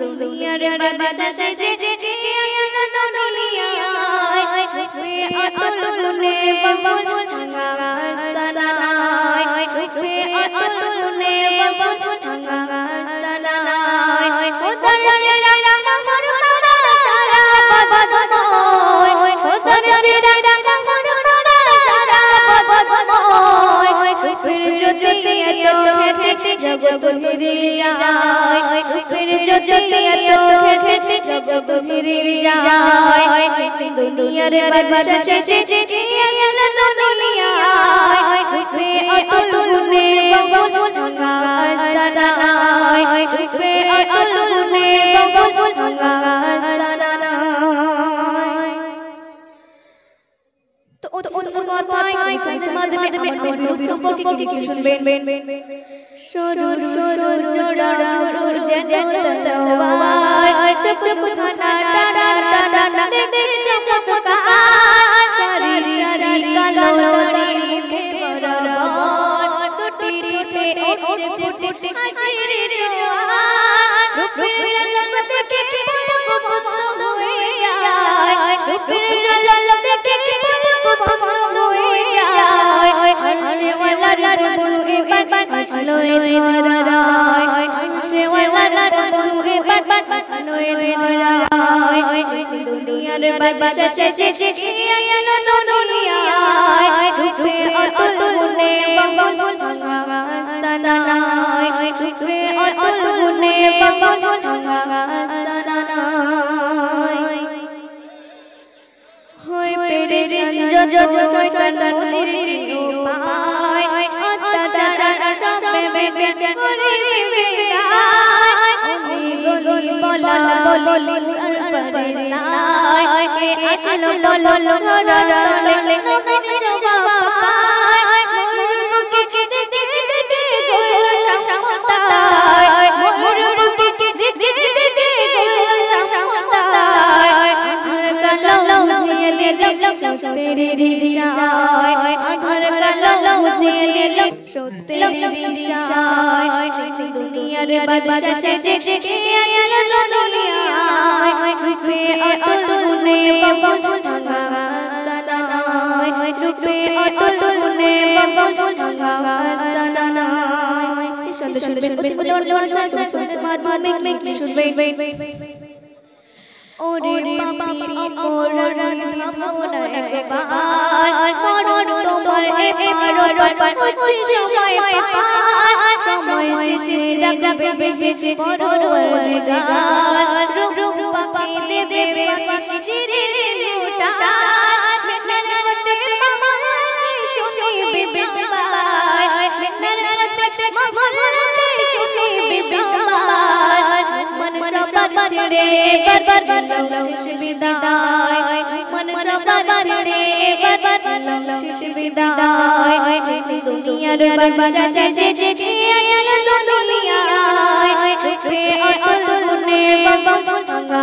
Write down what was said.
দুনিয়ার বাদশা সেজে আসলো দুনিয়ায় রূপে অতুল গুণে বাবুল ভাঙা আস্তানায় রূপে অতুল গুণে বাবুল ভাঙা আস্তানায় খোদার সেরা মোর মারা সারা বদনময় খোদার সেরা মোর মারা সারা বদনময় রূপের জ্যোতি এত খেতে জগৎ ঘিরে যায় রূপের জ্যোতি এত খেতে জগৎ ঘিরে যায় দুনিয়ার বাদশা সেজে আসলো দুনিয়ায় রূপে অতুল গুণে বাবুল ভাঙা আস্তানায় রূপে অতুল গুণে বাবুল ভাঙা আস্তানায় তো কথাই মাধ্যমে রূপ সম্পর্কে কিছু শুনবেন সরুর সরুর জোড়া রুর জজতওয়ার চোখ খানা টাটা টাটা দেখে চমৎকার সারি সারি কালো লড়ি মুখে বরাবর টুটি টুটি ওঠে ফুটে হাসির জোয়ার রূপের ঝলক দেখে পলক বন্ধ হয়ে যায় রূপের ঝলক দেখে পলক বন্ধ হয়ে যায় আরশে ওয়ালার প্রভু এবার আসলো ধরায় আরশে ওয়ালার প্রভু এবার আসলো ধরায় দুনিয়ার বাদশা সেজে আসলো দুনিয়ায় রূপে অতুল গুণে বাবুল ভাঙা আস্তানায় রূপে অতুল গুণে বাবুল ভাঙা আস্তানায় হয় পেরেশান যত শয়তান মোদের উপায় অত্যাচার সবে বেঁচে করে বেড়ায় ওই গলি বলা বলি আর ফরিস্তায় কে আসলো বলো ধরা তলে মুমিন সবাই মোর বুকে দেখে দেখে গোল সমতায় মোর বুকে দেখে দেখে গোল সমতায় আধার কালো জিয়ে দিল সত্যের দিশায় আধার কালো জিয়ে দিল সত্যের দিশায় দুনিয়ার বাদশা সেজে আসলো দুনিয়ায় রূপে অতুল গুণে বাবুল ভাঙা আস্তানায় রূপে অতুল গুণে বাবুল ভাঙা আস্তানায় সুন্দর সুন্দর উদাহরণ শাসন মাধ্যমে কি শুনবেন ওরে পাপি অপরাধী ভাবনা একবার করুন তোমার এবার হচ্ছে সময় শেষে যাবে বেঁচে পরওয়ারদিগার রূপ পাপি দেবে পাপি চিরে ওটা মেহনতে মামার শুনিবে বিশবার মেহনতে মামার শুনিবে বিশবার মন সবার ছেড়ে বারবার বলো শেষ বিদায় মন সবার ছেড়ে বারবার বলো শেষ বিদায় দুনিয়ার বাদশা সেজে আসলো দুনিয়ায় রূপে অতুল গুণে বাবুল ভাঙা